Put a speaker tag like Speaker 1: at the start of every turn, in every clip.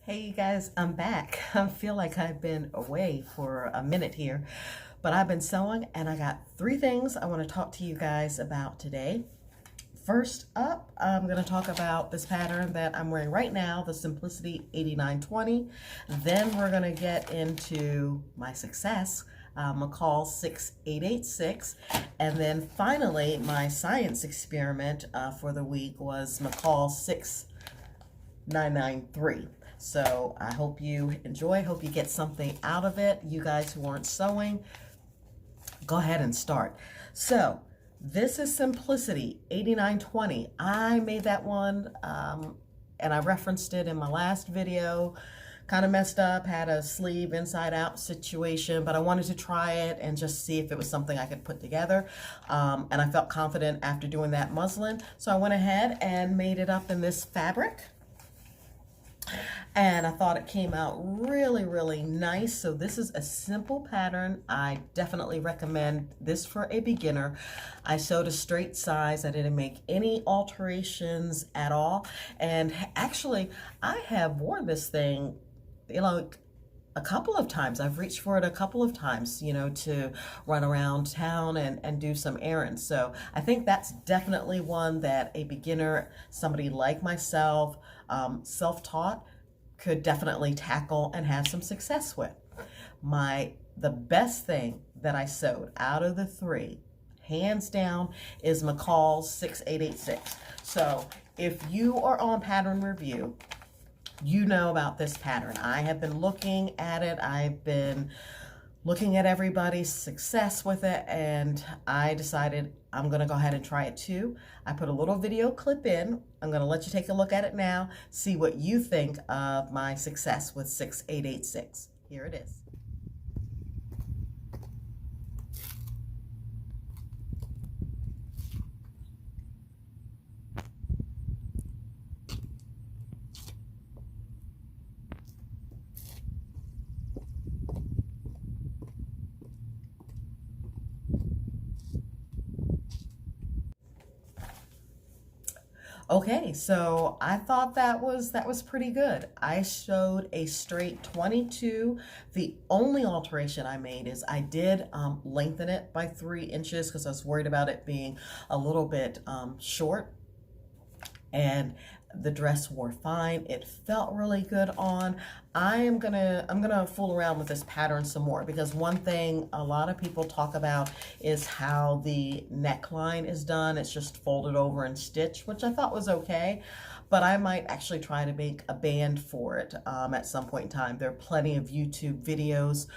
Speaker 1: Hey you guys, I'm back. I feel like I've been away for a minute here, but I've been sewing and I got three things I want to talk to you guys about today. First up, I'm going to talk about this pattern that I'm wearing right now, the Simplicity 8920. Then we're going to get into my success, Mcalls 6886. And then finally, my science experiment for the week was Mcalls 6993. So I hope you enjoy, hope you get something out of it. You guys who aren't sewing, go ahead and start. So this is Simplicity 8920. I made that one and I referenced it in my last video. Kind of messed up, had a sleeve inside out situation, but I wanted to try it and just see if it was something I could put together. And I felt confident after doing that muslin. So I went ahead and made it up in this fabric. And I thought it came out really nice. So this is a simple pattern. I definitely recommend this for a beginner. I sewed a straight size. I didn't make any alterations at all. And actually, I have worn this thing, a couple of times. I've reached for it a couple of times, to run around town and do some errands. So I think that's definitely one that a beginner, somebody like myself, self-taught, could definitely tackle and have some success with. The best thing that I sewed out of the three, hands down, is Mcalls 6886. So if you are on pattern review, you know about this pattern. I have been looking at it. I've been looking at everybody's success with it, and I decided I'm gonna go ahead and try it too. I put a little video clip in. I'm gonna let you take a look at it now, see what you think of my success with 6886. Here it is. Okay, so I thought that was pretty good. I showed a straight 22. The only alteration I made is I did lengthen it by 3 inches because I was worried about it being a little bit short. And the dress wore fine. It felt really good on. I'm gonna fool around with this pattern some more, because one thing a lot of people talk about is how the neckline is done. It's just folded over and stitched, which I thought was okay, but I might actually try to make a band for it at some point in time. There are plenty of YouTube videos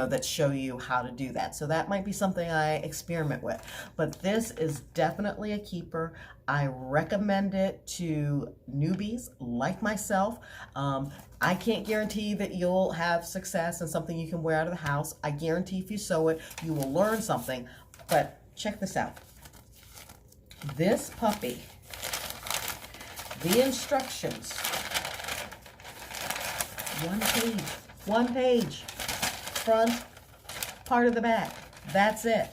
Speaker 1: that show you how to do that. So that might be something I experiment with. But this is definitely a keeper. I recommend it to newbies like myself. I can't guarantee that you'll have success and something you can wear out of the house. I guarantee if you sew it, you will learn something. But check this out. This puppy, the instructions, one page. Front, part of the back. That's it.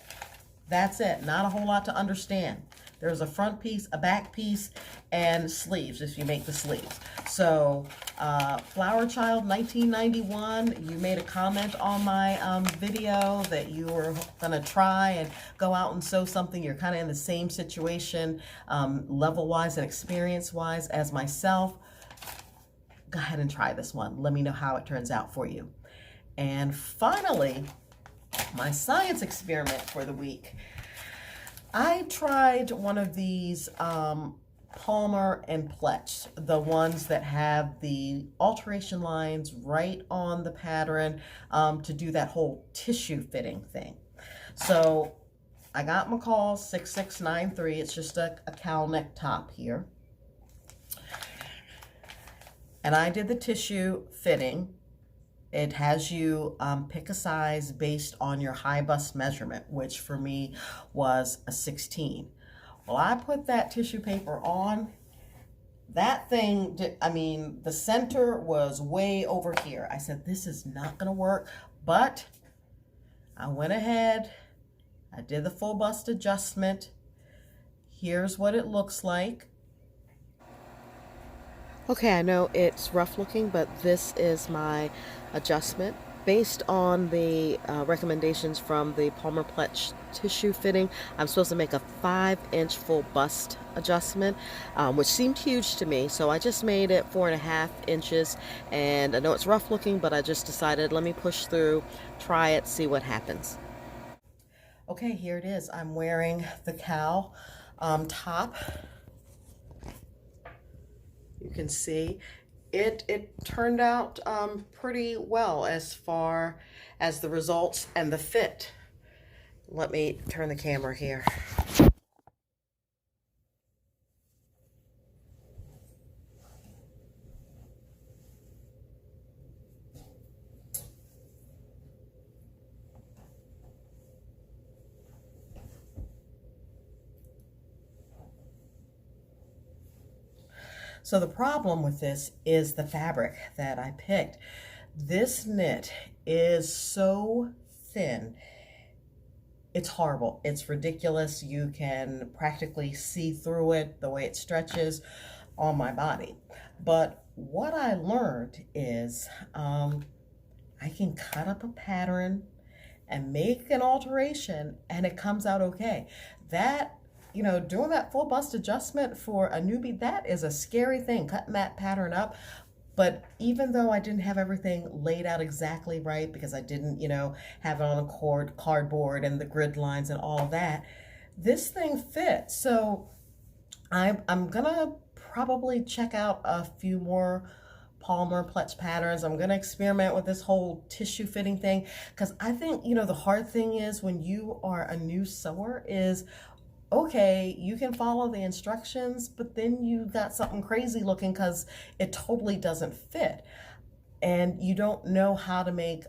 Speaker 1: That's it. Not a whole lot to understand. There's a front piece, a back piece, and sleeves if you make the sleeves. So Flower Child 1991, you made a comment on my video that you were gonna try and go out and sew something. You're kind of in the same situation level-wise and experience-wise as myself. Go ahead and try this one. Let me know how it turns out for you. And finally, my science experiment for the week. I tried one of these Palmer and Pletsch, the ones that have the alteration lines right on the pattern to do that whole tissue fitting thing. So I got Mcalls 6693. It's just a cowl neck top here. And I did the tissue fitting. It has you pick a size based on your high bust measurement, which for me was a 16. Well, I put that tissue paper on. That thing, the center was way over here. I said, this is not gonna work, but I went ahead, I did the full bust adjustment. Here's what it looks like. Okay, I know it's rough looking, but this is my adjustment. Based on the recommendations from the Palmer Pletsch tissue fitting, I'm supposed to make a 5-inch full bust adjustment, which seemed huge to me. So I just made it 4.5 inches, and I know it's rough looking, but I just decided let me push through, try it, see what happens. Okay, here it is. I'm wearing the cowl top. You can see it turned out pretty well as far as the results and the fit. Let me turn the camera here. So the problem with this is the fabric that I picked. This knit is so thin. It's horrible. It's ridiculous. You can practically see through it the way it stretches on my body. But what I learned is I can cut up a pattern and make an alteration and it comes out okay. That, doing that full bust adjustment for a newbie, that is a scary thing, cutting that pattern up. But even though I didn't have everything laid out exactly right because I didn't, have it on a cardboard and the grid lines and all of that, this thing fits. So I'm gonna probably check out a few more Palmer Pletsch patterns. I'm gonna experiment with this whole tissue fitting thing because I think, the hard thing is when you are a new sewer is, okay, you can follow the instructions, but then you got something crazy looking because it totally doesn't fit. And you don't know how to make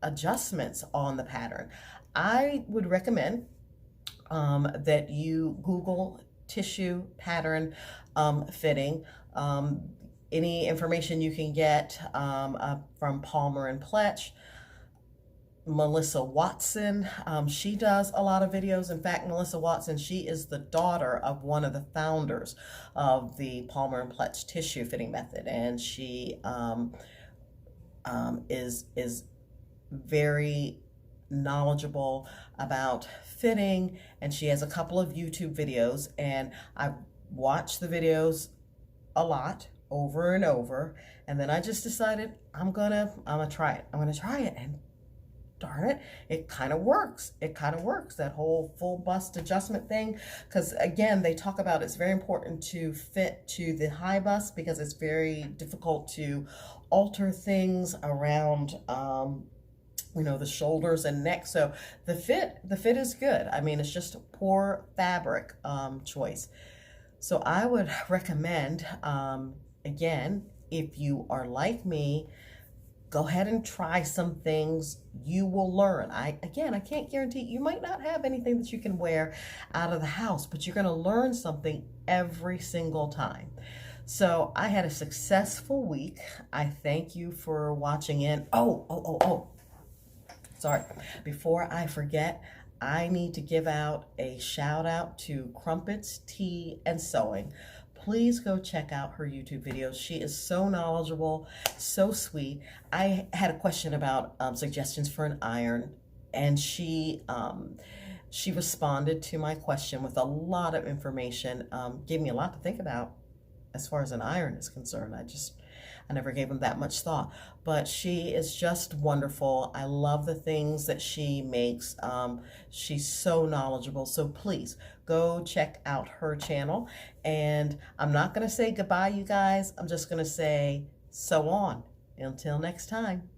Speaker 1: adjustments on the pattern. I would recommend that you Google tissue pattern fitting. Any information you can get from Palmer and Pletsch. Melissa Watson, she does a lot of videos. In fact, Melissa Watson, she is the daughter of one of the founders of the Palmer and Pletsch tissue fitting method, and she is very knowledgeable about fitting, and she has a couple of YouTube videos, and I've watched the videos a lot over and over, and then I just decided I'm gonna try it. I'm gonna try it, and darn it, it kind of works. It kind of works, that whole full bust adjustment thing, because again, they talk about it's very important to fit to the high bust because it's very difficult to alter things around the shoulders and neck. So the fit is good. I mean, it's just a poor fabric choice. So I would recommend, again, if you are like me, go ahead and try some things. You will learn. I can't guarantee, you might not have anything that you can wear out of the house, but you're going to learn something every single time. So I had a successful week. I thank you for watching in. Oh, sorry. Before I forget, I need to give out a shout out to Crumpets Tea and Sewing. Please go check out her YouTube videos. She is so knowledgeable, so sweet. I had a question about suggestions for an iron, and she responded to my question with a lot of information, gave me a lot to think about as far as an iron is concerned. I never gave them that much thought, but she is just wonderful. I love the things that she makes. She's so knowledgeable. So please go check out her channel. And I'm not going to say goodbye, you guys. I'm just going to say so on. Until next time.